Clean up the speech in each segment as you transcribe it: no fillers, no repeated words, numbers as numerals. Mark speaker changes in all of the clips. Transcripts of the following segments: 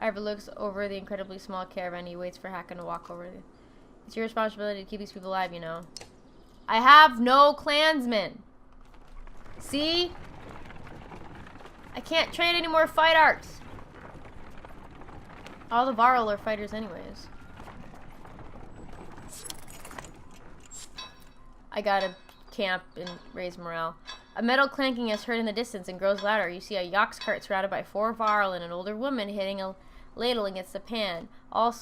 Speaker 1: Ivor looks over the incredibly small caravan. He waits for Hakon to walk over. It's your responsibility to keep these people alive, you know. I have no clansmen. See? I can't train any more fight arcs. All the Varl are fighters anyways. I gotta camp and raise morale. A metal clanking is heard in the distance and grows louder. You see a yox cart surrounded by 4 Varl and an older woman hitting a ladle against a pan. All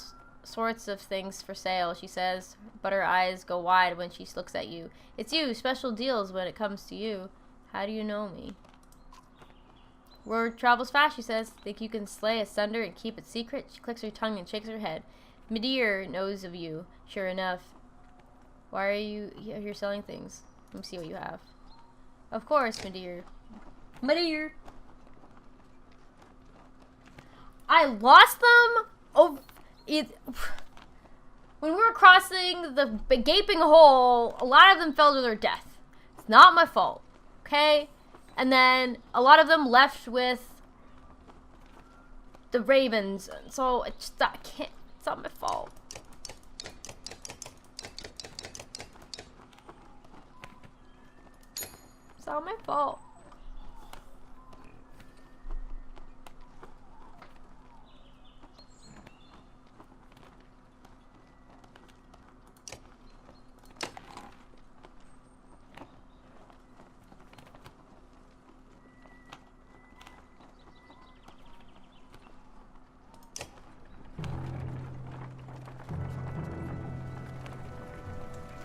Speaker 1: sorts of things for sale, she says, but her eyes go wide when she looks at you. It's you, special deals when it comes to you. How do you know me? Word travels fast, she says. Think you can slay asunder and keep it secret? She clicks her tongue and shakes her head. Midir knows of you, sure enough. Why are you here selling things? Let me see what you have. Of course, Midir. Midir! I lost them? Oh, when we were crossing the gaping hole, a lot of them fell to their death. It's not my fault, okay? And then a lot of them left with the ravens, so it's not my fault. It's not my fault.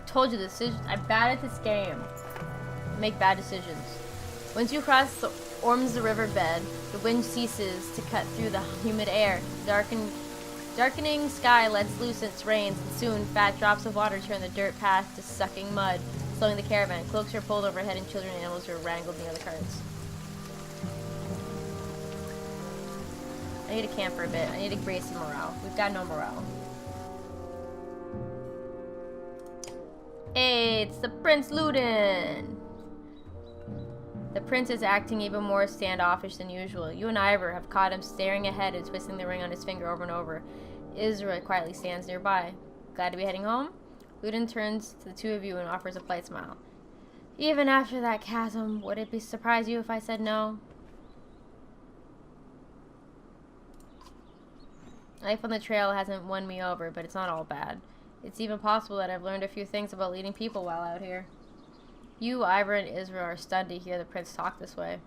Speaker 1: Told you I'm bad at this game. Make bad decisions. Once you cross the Orms riverbed, the wind ceases to cut through the humid air. Darkening sky lets loose its rains, and soon fat drops of water turn the dirt path to sucking mud, slowing the caravan. Cloaks are pulled overhead, and children and animals are wrangled near the carts. I need to camp for a bit. I need to raise some morale. We've got no morale. Hey, it's the Prince Luden! The prince is acting even more standoffish than usual. You and Ivor have caught him staring ahead and twisting the ring on his finger over and over. Isra quietly stands nearby. Glad to be heading home? Luden turns to the two of you and offers a polite smile. Even after that chasm, would it surprise you if I said no? Life on the trail hasn't won me over, but it's not all bad. It's even possible that I've learned a few things about leading people while out here. You, Ivor, and Isra are stunned to hear the prince talk this way.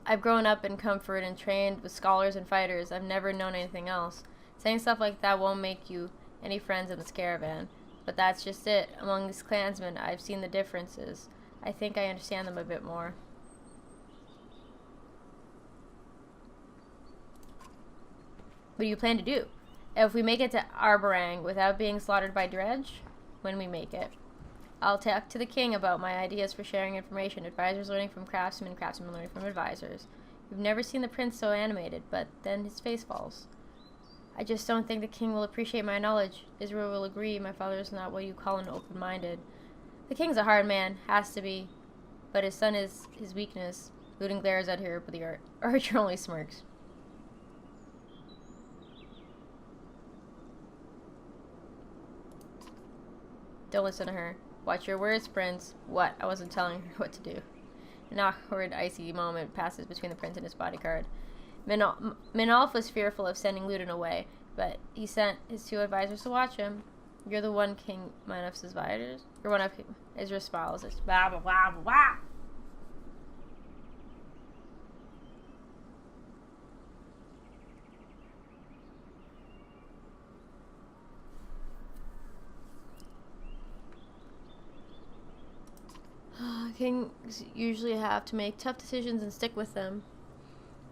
Speaker 1: I've grown up in comfort and trained with scholars and fighters. I've never known anything else. Saying stuff like that won't make you any friends in this caravan. But that's just it. Among these clansmen, I've seen the differences. I think I understand them a bit more. What do you plan to do? If we make it to Arborang without being slaughtered by Dredge? When we make it. I'll talk to the king about my ideas for sharing information. Advisors learning from craftsmen, craftsmen learning from advisors. You've never seen the prince so animated, but then his face falls. I just don't think the king will appreciate my knowledge. Israel will agree my father is not what you call an open-minded. The king's a hard man, has to be, but his son is his weakness. Luden glares at her, but the archer only smirks. Don't listen to her. Watch your words, Prince. What? I wasn't telling her what to do. An awkward, icy moment passes between the prince and his bodyguard. Minolf was fearful of sending Luden away, but he sent his 2 advisors to watch him. You're the one King Minolf's advisors? You're one of Isra's smiles. It's blah, blah, blah, blah, blah. Kings usually have to make tough decisions and stick with them.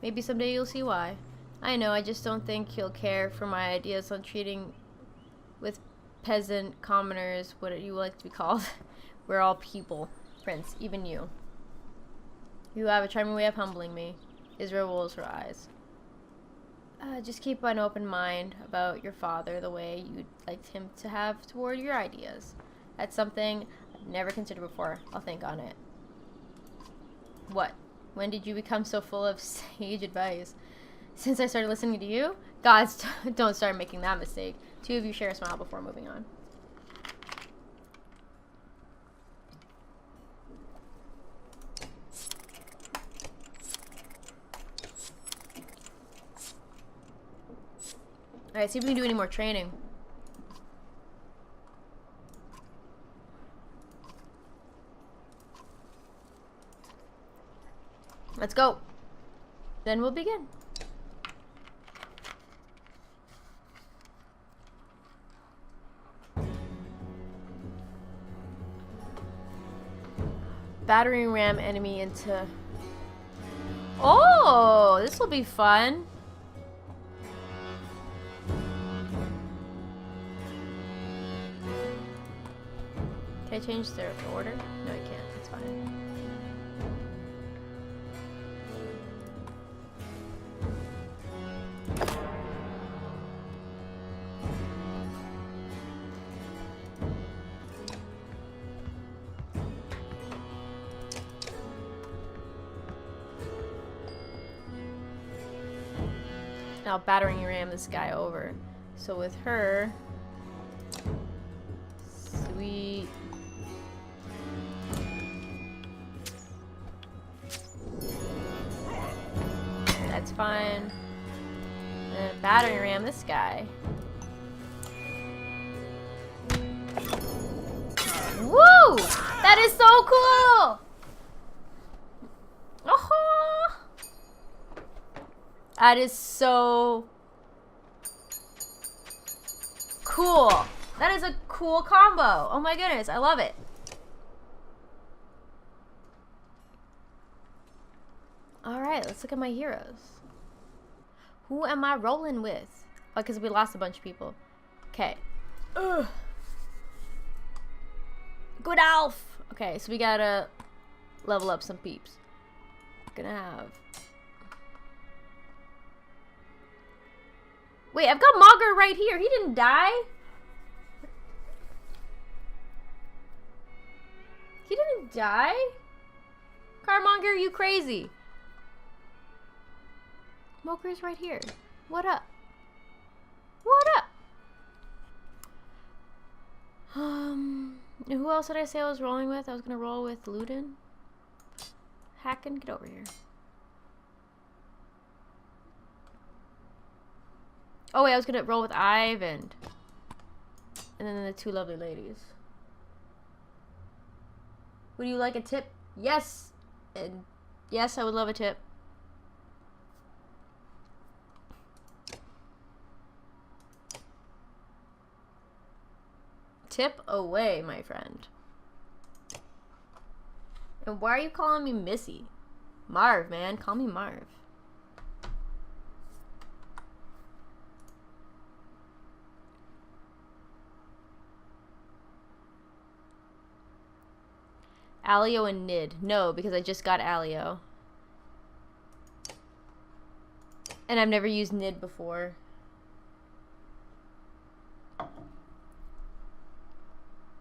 Speaker 1: Maybe someday you'll see why. I know, I just don't think he'll care for my ideas on treating with peasant commoners, what you like to be called. We're all people, Prince, even you. You have a charming way of humbling me. Israel rolls her eyes. Just keep an open mind about your father the way you'd like him to have toward your ideas. That's something I've never considered before. I'll think on it. What? When did you become so full of sage advice? Since I started listening to you, gods, don't start making that mistake. 2 of you share a smile before moving on. Alright, see if we can do any more training. Let's go. Then we'll begin. Battering ram enemy into... Oh, this will be fun. Can I change their order? No, I can't. It's fine. Now battering ram this guy over. So with her, sweet. That's fine. And battering ram this guy. Woo! That is so cool! Oh! That is so cool. That is a cool combo. Oh my goodness, I love it. Alright, let's look at my heroes. Who am I rolling with? Oh, because we lost a bunch of people. Okay. Ugh. Good Alf. Okay, so we gotta level up some peeps. Gonna have... Wait, I've got Mogger right here. He didn't die. He didn't die? Carmonger, you crazy. Mogger's right here. What up? What up? Who else did I say I was rolling with? I was gonna roll with Luden. Hacken, get over here. Oh wait, I was gonna roll with Ivan. And then the 2 lovely ladies. Would you like a tip? Yes! And yes, I would love a tip. Tip away, my friend. And why are you calling me Missy? Marv, man. Call me Marv. Alio and Nid. No, because I just got Alio. And I've never used Nid before.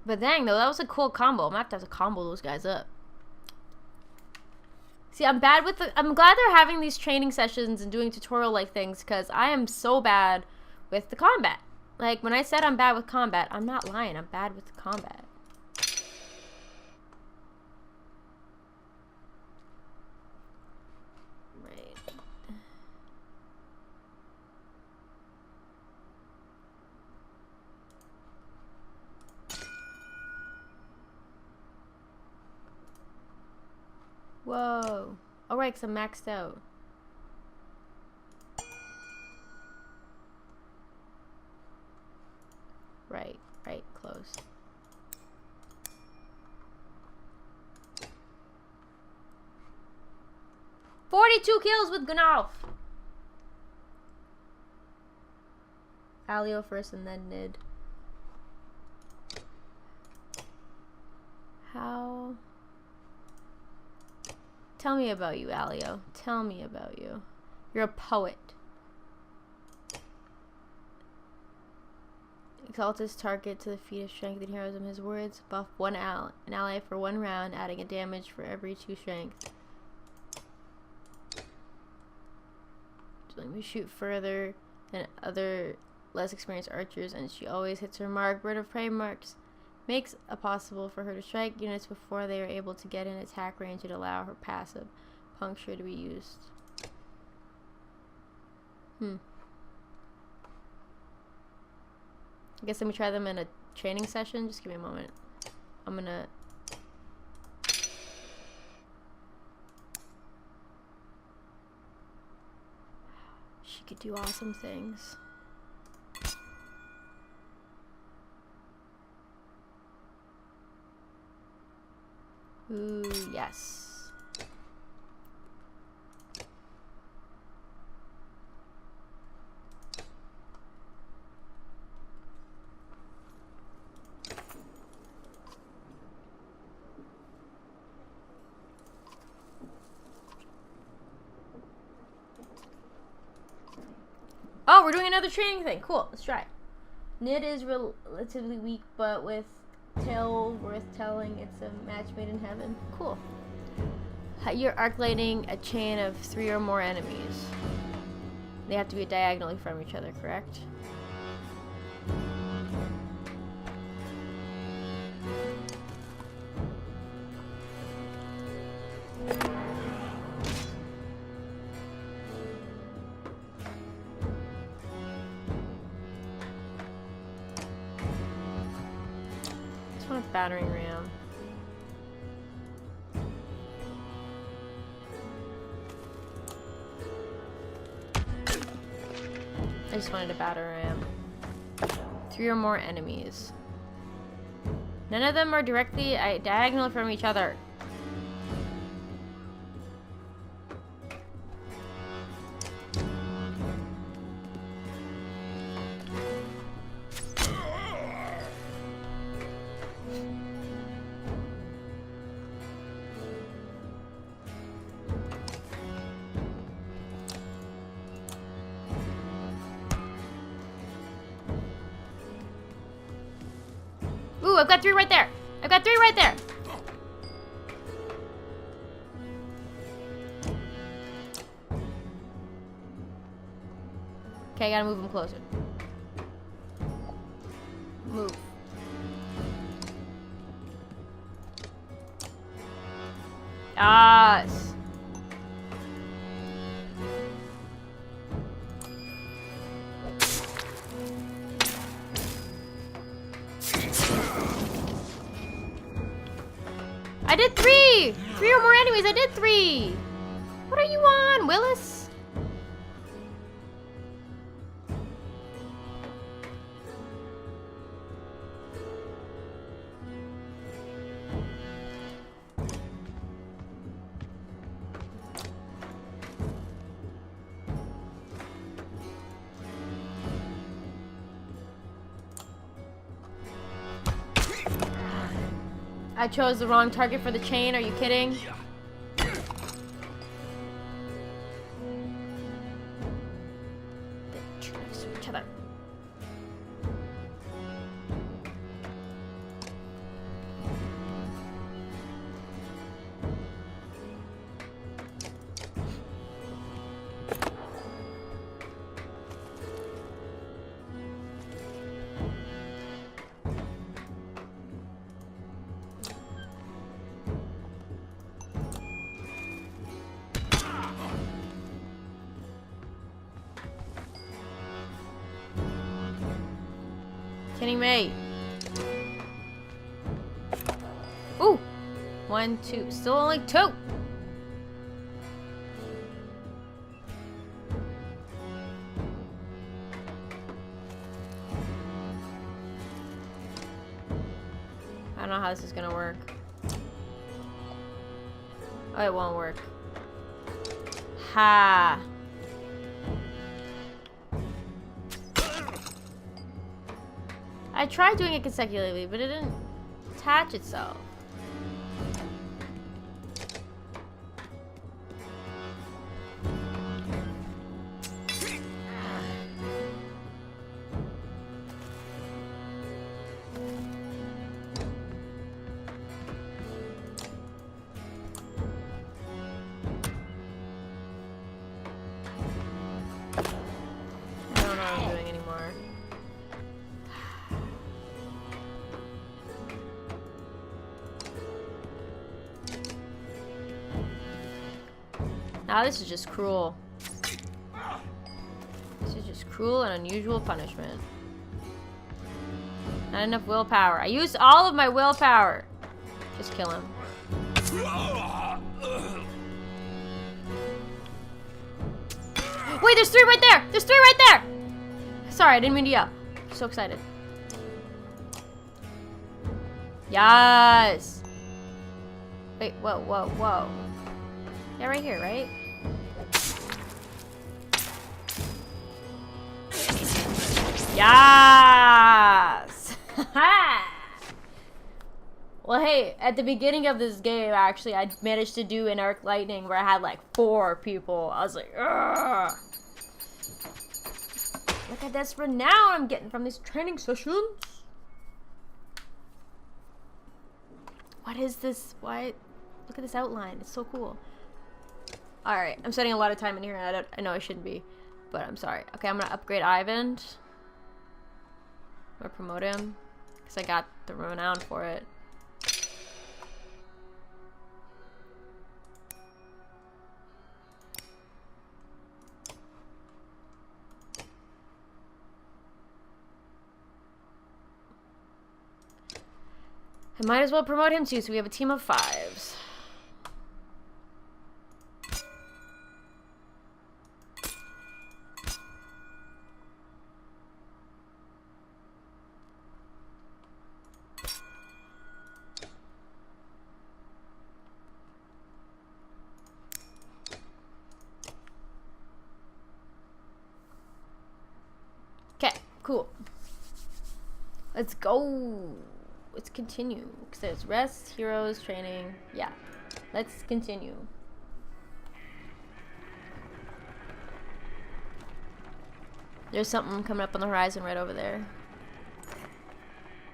Speaker 1: But dang, though, that was a cool combo. I'm gonna have to combo those guys up. See, I'm bad with the... I'm glad they're having these training sessions and doing tutorial-like things, because I am so bad with the combat. Like, when I said I'm bad with combat, I'm not lying. I'm bad with the combat. Whoa. Alright, because I'm maxed out. Right, close. "42 kills with Gunalf." Alio first and then Nid. How... Tell me about you, Alio. Tell me about you. You're a poet. Exalt his target to the feat of strength and heroism. His words buff an ally for 1 round, adding a damage for every 2 strength. who shoot further than other less experienced archers, and she always hits her mark. Bird of prey marks makes it possible for her to strike units before they are able to get in attack range and allow her passive puncture to be used. I guess let me try them in a training session. Just give me a moment. I'm gonna... She could do awesome things. Ooh, yes. Oh, we're doing another training thing. Cool, let's try it. Nid is relatively weak, but with tale worth telling, it's a match made in heaven. Cool. You're arc lighting a chain of 3 or more enemies. They have to be diagonally from each other, correct? Battering ram. I just wanted a batter ram. 3 or more enemies. None of them are directly diagonal from each other. Ooh, I've got 3 right there. I've got 3 right there. Okay, I gotta move him closer. Move. Ah. I did 3! 3 or more enemies, I did 3! What are you on, Willis? I chose the wrong target for the chain, are you kidding? Each other. Kidding me? Ooh! 1, 2. Still only 2! I don't know how this is gonna work. Oh, it won't work. Ha! I tried doing it consecutively, but it didn't attach itself. Now this is just cruel. This is just cruel and unusual punishment. Not enough willpower. I used all of my willpower. Just kill him. Wait, there's 3 right there! There's 3 right there! Sorry, I didn't mean to yell. I'm so excited. Yes! Wait, whoa, whoa, whoa. Yeah, right here, right? Yes! Well, hey, at the beginning of this game, actually, I managed to do an arc lightning where I had like 4 people. I was like, ugh. Look at this renown I'm getting from these training sessions. What is this? Why? Look at this outline. It's so cool. Alright, I'm spending a lot of time in here, and I know I shouldn't be, but I'm sorry. Okay, I'm gonna upgrade Ivan. I'm gonna promote him, because I got the renown for it. I might as well promote him too, so we have a team of 5s. Okay, cool. Let's go. Let's continue. Because there's rest, heroes, training. Yeah. Let's continue. There's something coming up on the horizon right over there.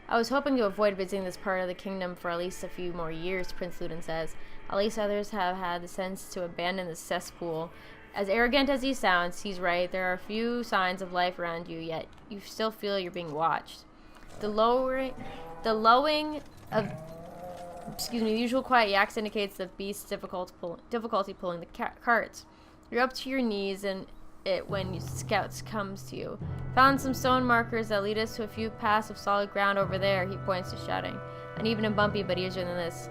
Speaker 1: I was hoping to avoid visiting this part of the kingdom for at least a few more years, Prince Ludin says. At least others have had the sense to abandon the cesspool. As arrogant as he sounds, he's right. There are few signs of life around you, yet you still feel you're being watched. The lowing of, the usual quiet yaks indicates the beast's difficulty pulling the carts. You're up to your knees in it when scouts comes to you. Found some stone markers that lead us to a few paths of solid ground over there, he points to shouting. Uneven and bumpy, but easier than this.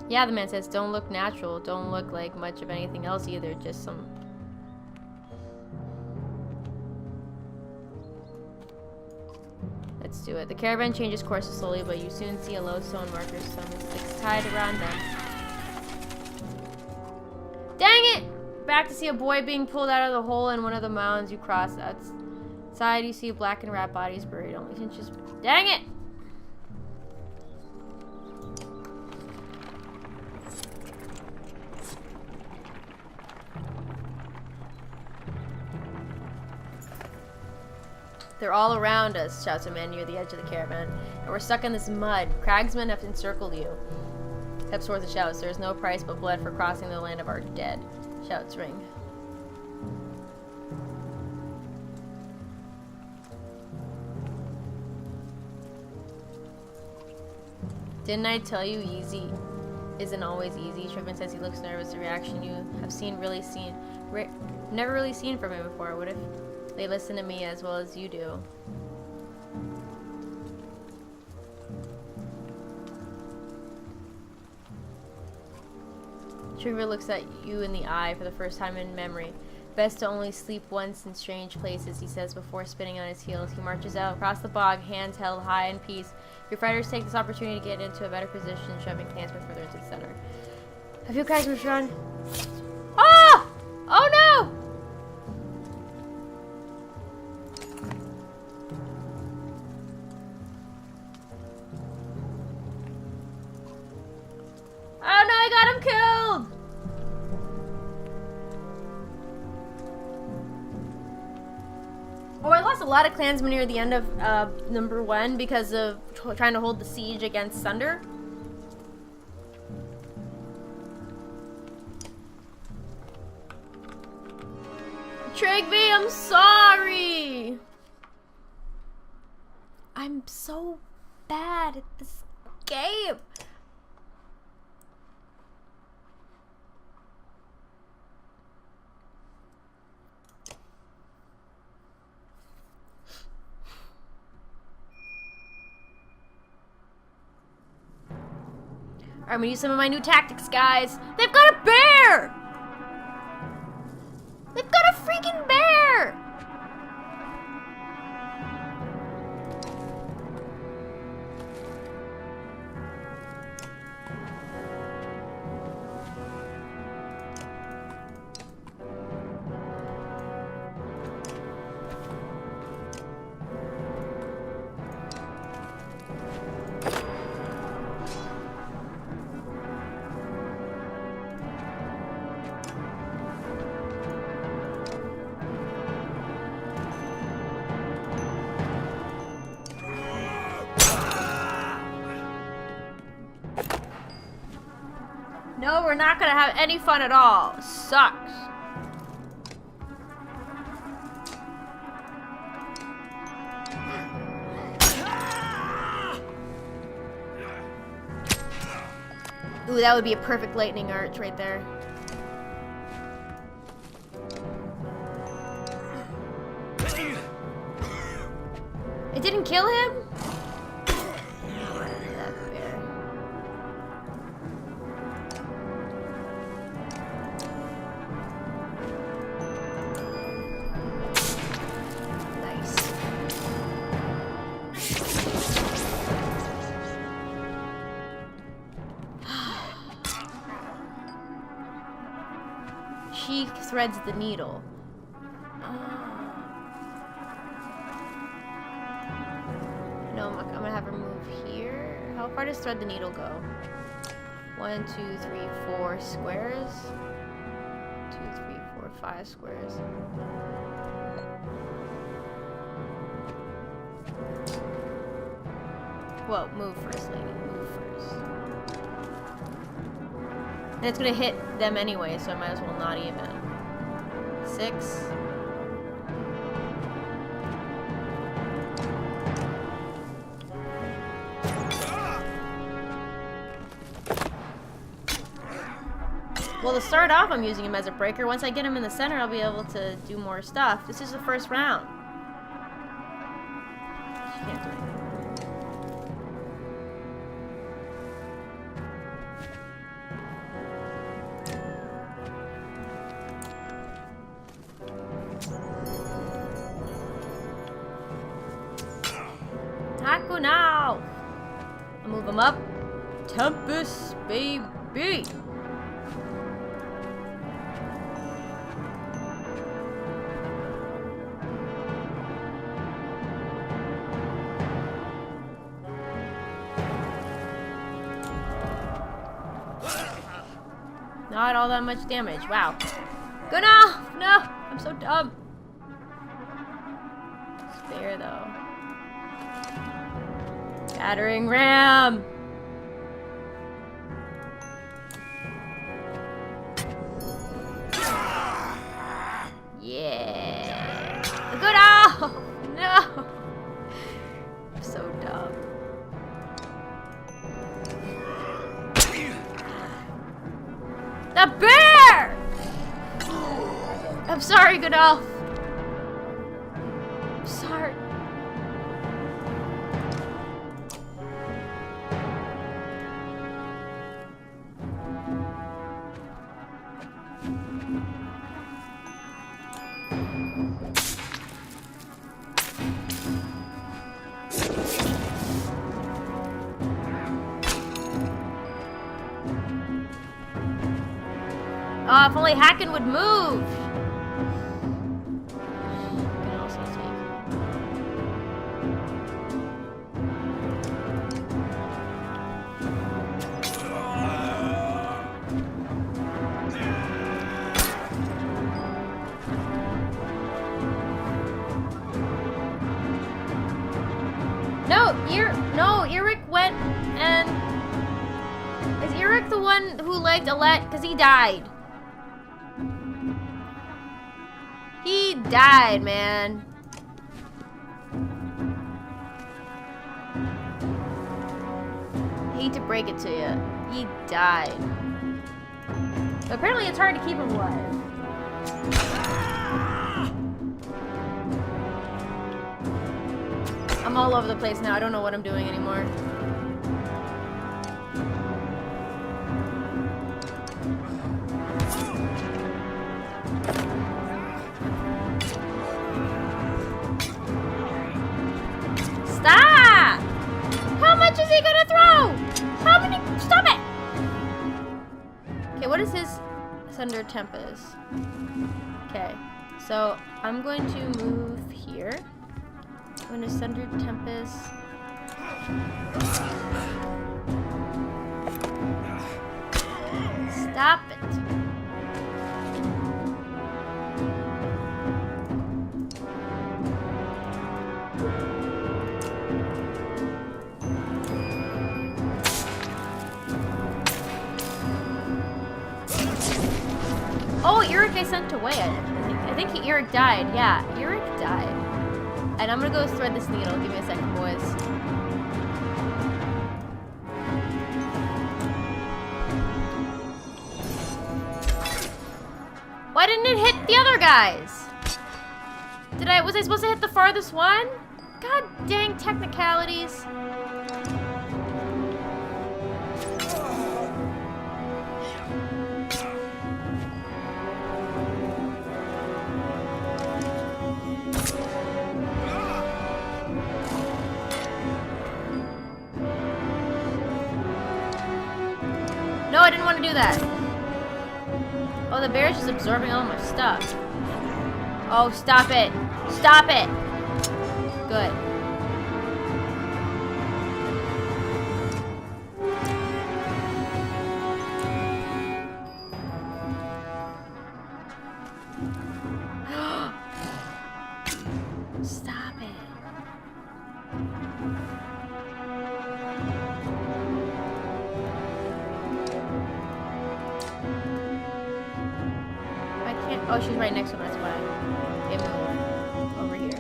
Speaker 1: Yeah, the man says, don't look natural. Don't look like much of anything else either, just some... Let's do it. The caravan changes courses slowly, but you soon see a low stone marker, some sticks tied around them. Dang it! Back to see a boy being pulled out of the hole in one of the mounds you cross. Outside, you see black and rat bodies buried only inches. Dang it! They're all around us, shouts a man near the edge of the caravan. And we're stuck in this mud. Cragsmen have encircled you. Steps towards the shouts. There is no price but blood for crossing the land of our dead. Shouts ring. Didn't I tell you easy isn't always easy? Triffin says he looks nervous. The reaction you have never really seen from him before. What if they listen to me as well as you do? Trigger looks at you in the eye for the first time in memory. Best to only sleep once in strange places, he says before spinning on his heels. He marches out across the bog, hands held high in peace. Your fighters take this opportunity to get into a better position, shoving Clansmen further into the center. A few Cragsmen run. Ah! Oh no! Oh no, I got him killed! Oh, I lost a lot of clansmen near the end of number 1 because of trying to hold the siege against Sunder. Trigby, I'm sorry! I'm so bad at this game. I'm gonna use some of my new tactics, guys. They've got a bear! They've got a freaking bear! No, we're not gonna have any fun at all. It sucks. Ooh, that would be a perfect lightning arch right there. It didn't kill him? She threads the needle. No, I'm gonna have her move here. How far does thread the needle go? 1, 2, 3, 4 squares. 2, 3, 4, 5 squares. Whoa, move first, lady. Move first. And it's gonna hit them anyway, so I might as well not even. 6. Well, to start off, I'm using him as a breaker. Once I get him in the center, I'll be able to do more stuff. This is the first round. She can't do anything. Taco now! I'll move him up. Tempest, baby! Not all that much damage. Wow. Go now! No! I'm so dumb. Spare though. Battering ram! Yeah! Go now! No! I'm so dumb. The bear! I'm sorry, Godolph. I'm sorry. Oh, if only Hacken would move! Can also take. No, Eric went and... Is Eric the one who liked Alette? Because he died. He died, man. hate to break it to you. He died. But apparently it's hard to keep him alive. I'm all over the place now. I don't know what I'm doing anymore. Stop! How much is he gonna throw? How many? Stop it! Okay, what is his Thunder Tempest? Okay, so I'm going to move here. When is Thunder Tempest? Stop it. Oh, Eric I sent away. I think Eric died. Yeah, Eric died. And I'm gonna go thread this needle. Give me a second, boys. Why didn't it hit the other guys? Was I supposed to hit the farthest one? God dang technicalities. No, I didn't want to do that. Oh, the bear's just absorbing all my stuff. Oh, stop it. Stop it. Good. Stop it. Oh, she's right next to him, that's why. Okay, move over here.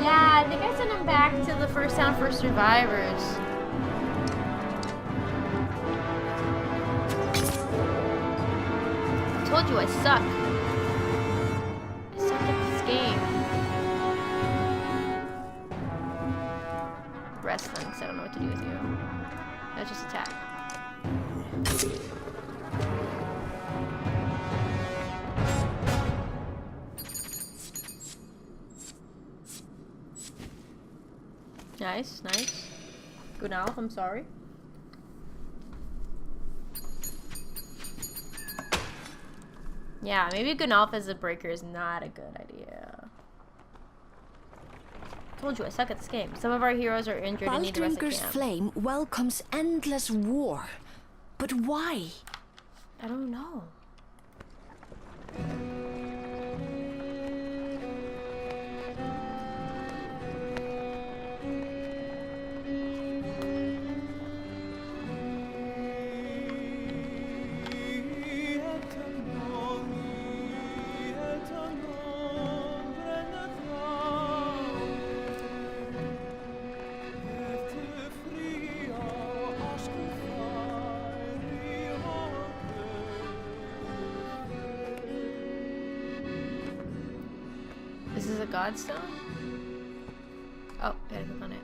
Speaker 1: Yeah, I think I sent him back to the first town for survivors. I told you I suck. I suck at this game. Wrestling, because I don't know what to do with you. Let's just attack. Nice, nice. Good now, I'm sorry. Yeah, maybe Gunalf as a breaker is not a good idea. Told you I suck at this game. Some of our heroes are injured and need to rest at camp.
Speaker 2: Flame welcomes endless war. But why?
Speaker 1: I don't know. This is a godstone? Oh, I gotta click on it.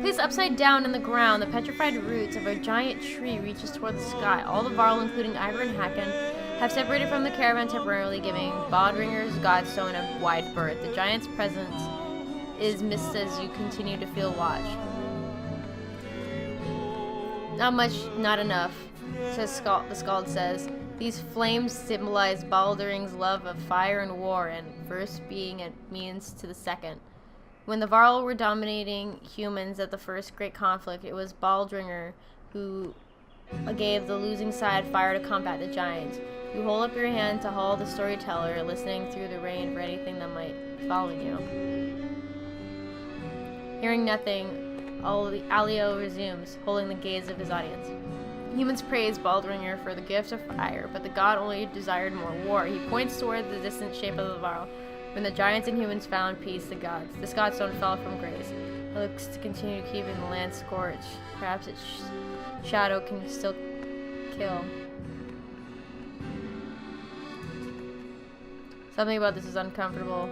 Speaker 1: Place upside down in the ground, the petrified roots of a giant tree reaches toward the sky. All the Varl, including Ivor and Hakon, have separated from the caravan temporarily, giving Baldringer's godstone a wide berth. The giant's presence is missed as you continue to feel watch. Not much, not enough, the Skald says. These flames symbolize Baldringer's love of fire and war, and first being a means to the second. When the Varl were dominating humans at the first great conflict, it was Baldringer who gave the losing side fire to combat the giants. You hold up your hand to Hall the storyteller, listening through the rain for anything that might be following you. Hearing nothing, Alio resumes, holding the gaze of his audience. Humans praise Baldringer for the gift of fire, but the god only desired more war. He points toward the distant shape of the Varl. When the giants and humans found peace, the god stone fell from grace. It looks to continue keeping the land scorched. Perhaps its shadow can still kill. Something about this is uncomfortable.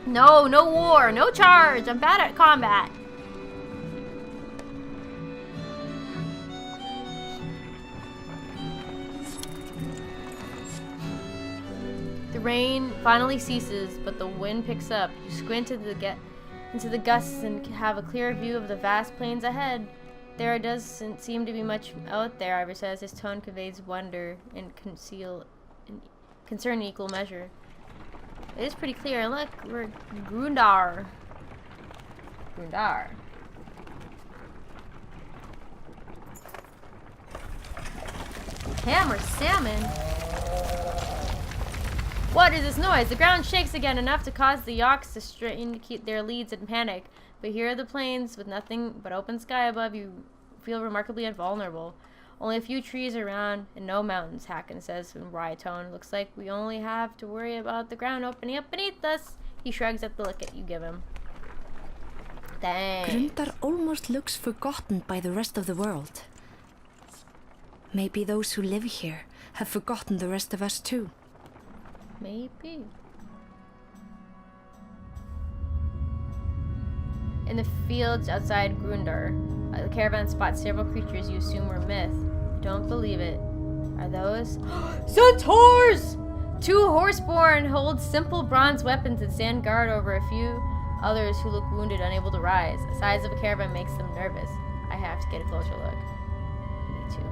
Speaker 1: No, no war, no charge. I'm bad at combat. The rain finally ceases, but the wind picks up. You squint into the gusts and have a clear view of the vast plains ahead. There doesn't seem to be much out there, Ivor says. His tone conveys wonder and concern in equal measure. It is pretty clear. Look, we're Grundar. Grundar. Hammer salmon. What is this noise? The ground shakes again, enough to cause the yaks to strain to keep their leads in panic. But here are the plains, with nothing but open sky above. You feel remarkably invulnerable. Only a few trees around and no mountains, Hacken says in wry tone. Looks like we only have to worry about the ground opening up beneath us. He shrugs at the look you give him. Dang.
Speaker 2: Grundar almost looks forgotten by the rest of the world. Maybe those who live here have forgotten the rest of us too.
Speaker 1: Maybe. In the fields outside Grundar, the caravan spots several creatures you assume were myth. Don't believe it. Are those centaurs? Two horseborn hold simple bronze weapons and stand guard over a few others who look wounded, unable to rise. The size of a caravan makes them nervous. I have to get a closer look. Me too.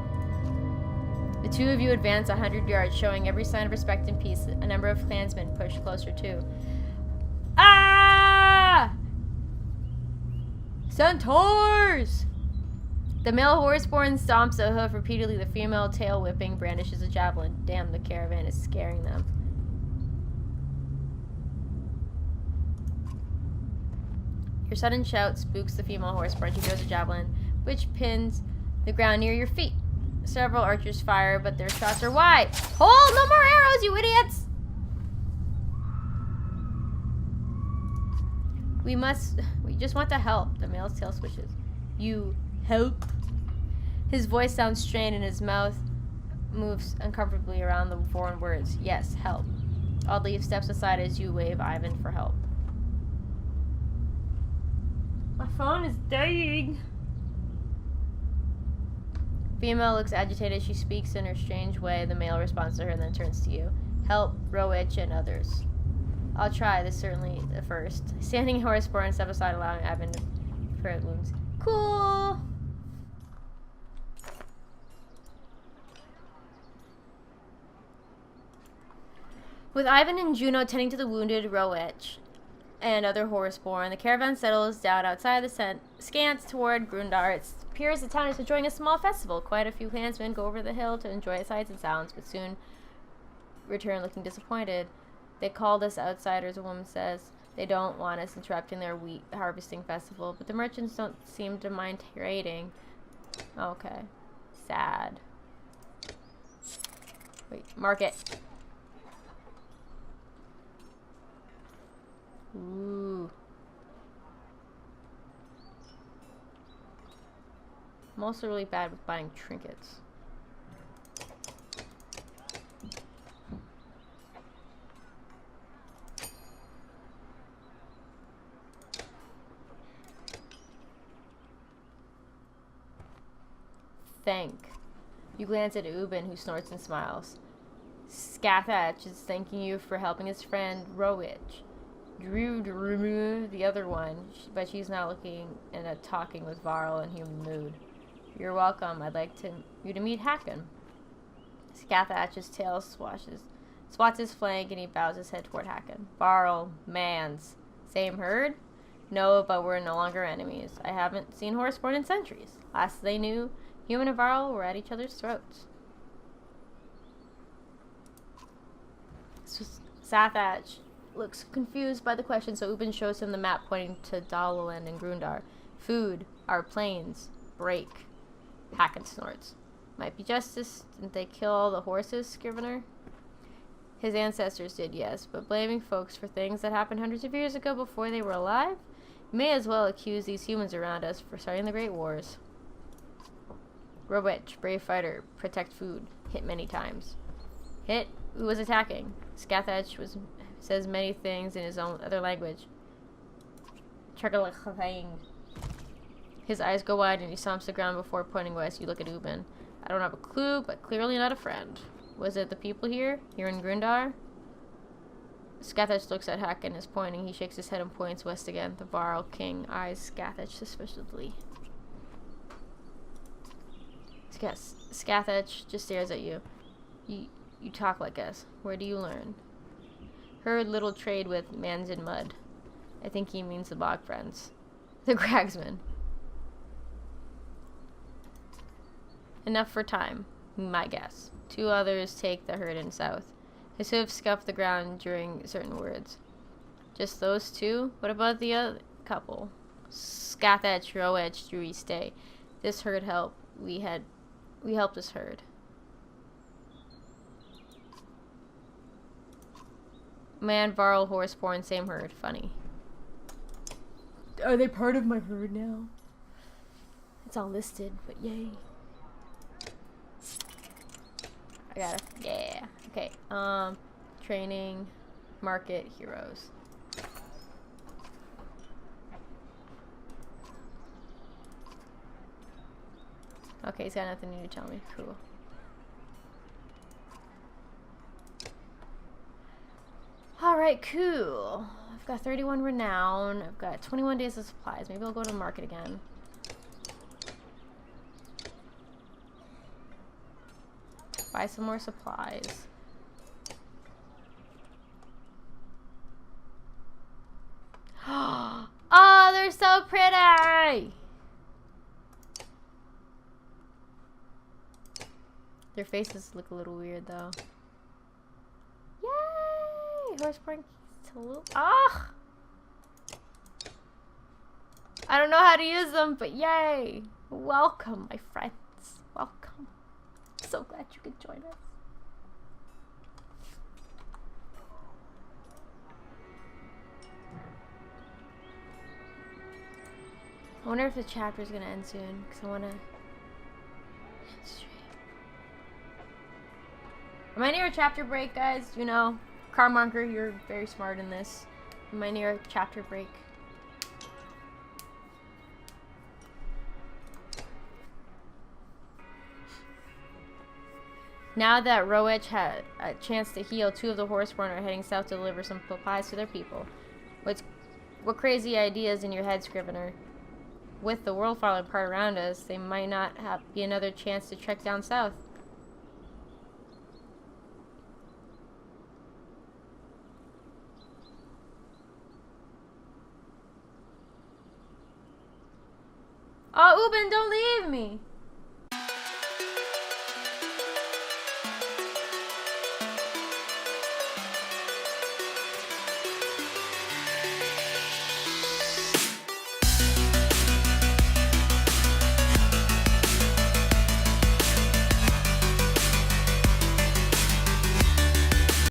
Speaker 1: The two of you advance 100 yards, showing every sign of respect and peace. A number of clansmen push closer too. Ah! Centaurs! The male horseborn stomps a hoof repeatedly. The female, tail whipping, brandishes a javelin. Damn, the caravan is scaring them. Your sudden shout spooks the female horseborn. She throws a javelin, which pins the ground near your feet. Several archers fire, but their shots are wide. Hold! No more arrows, you idiots! We just want to help. The male's tail swishes. You help? His voice sounds strained and his mouth moves uncomfortably around the foreign words. Yes, help. Oddleif steps aside as you wave Ivan for help. My phone is dying. Female looks agitated. She speaks in her strange way. The male responds to her and then turns to you. Help, Roich, and others. I'll try. This is certainly the first. Standing horseborn, step aside, allowing Ivan to repair wounds. Cool. With Ivan and Juno tending to the wounded Roich and other horseborn, the caravan settles down outside the scans toward Grundar. It appears the town is enjoying a small festival. Quite a few clansmen go over the hill to enjoy the sights and sounds, but soon return looking disappointed. They called us outsiders, a woman says. They don't want us interrupting their wheat harvesting festival, but the merchants don't seem to mind trading. Okay. Sad. Wait, market. Ooh. I'm also really bad with buying trinkets. Thank. You glance at Ubin, who snorts and smiles. Scathach is thanking you for helping his friend Roich. Drew, the other one, but she's not looking and talking with Varl in human mood. You're welcome. I'd like you to meet Hacken. Scathach's tail swats his flank, and he bows his head toward Hacken. Varl, Mans. Same herd? No, but we're no longer enemies. I haven't seen horseborn in centuries. Last they knew, human and Varl were at each other's throats. Sathach looks confused by the question, so Ubin shows him the map pointing to Dalaland and Grundar. Food, our plains, break. Hacken snorts. Might be justice. Didn't they kill all the horses, Scrivener? His ancestors did, yes, but blaming folks for things that happened hundreds of years ago before they were alive? You may as well accuse these humans around us for starting the Great Wars. Robetch, brave fighter, protect food, hit many times. Hit? Who was attacking? Scathach says many things in his own other language. His eyes go wide and he stomps the ground before pointing west. You look at Ubin. I don't have a clue, but clearly not a friend. Was it the people here? Here in Grundar? Scathach looks at Hack and is pointing. He shakes his head and points west again. The Varl king eyes Scathach suspiciously. Scathach just stares at you. You talk like us. Where do you learn? Heard little trade with mans in mud. I think he means the bog friends. The Cragsmen. Enough for time, my guess. 2 others take the herd in south. His hooves scuff the ground during certain words. Just those 2? What about the other couple? Scathach, Roetch, Drury, stay. This herd help. We helped this herd. Man, Varl, horseborn, same herd. Funny. Are they part of my herd now? It's all listed, but yay. I gotta, yeah. Okay, training, market, heroes. Okay, he's got nothing new to tell me. Cool. Alright, cool. I've got 31 renown. I've got 21 days of supplies. Maybe I'll go to the market again. Buy some more supplies. Oh, they're so pretty! Their faces look a little weird though. Yay! Horseborn salute. Ah! I don't know how to use them, but yay! Welcome, my friends. Welcome. I'm so glad you could join us. I wonder if the chapter is gonna end soon, because I want to. Am I near a chapter break, guys? You know, Carmonker, you're very smart in this. Am I near a chapter break? Now that Roetch had a chance to heal, 2 of the Horseborn are heading south to deliver some supplies to their people. What crazy ideas in your head, Scrivener? With the world falling apart around us, they might not be another chance to trek down south. Oh, Ubin, don't leave me!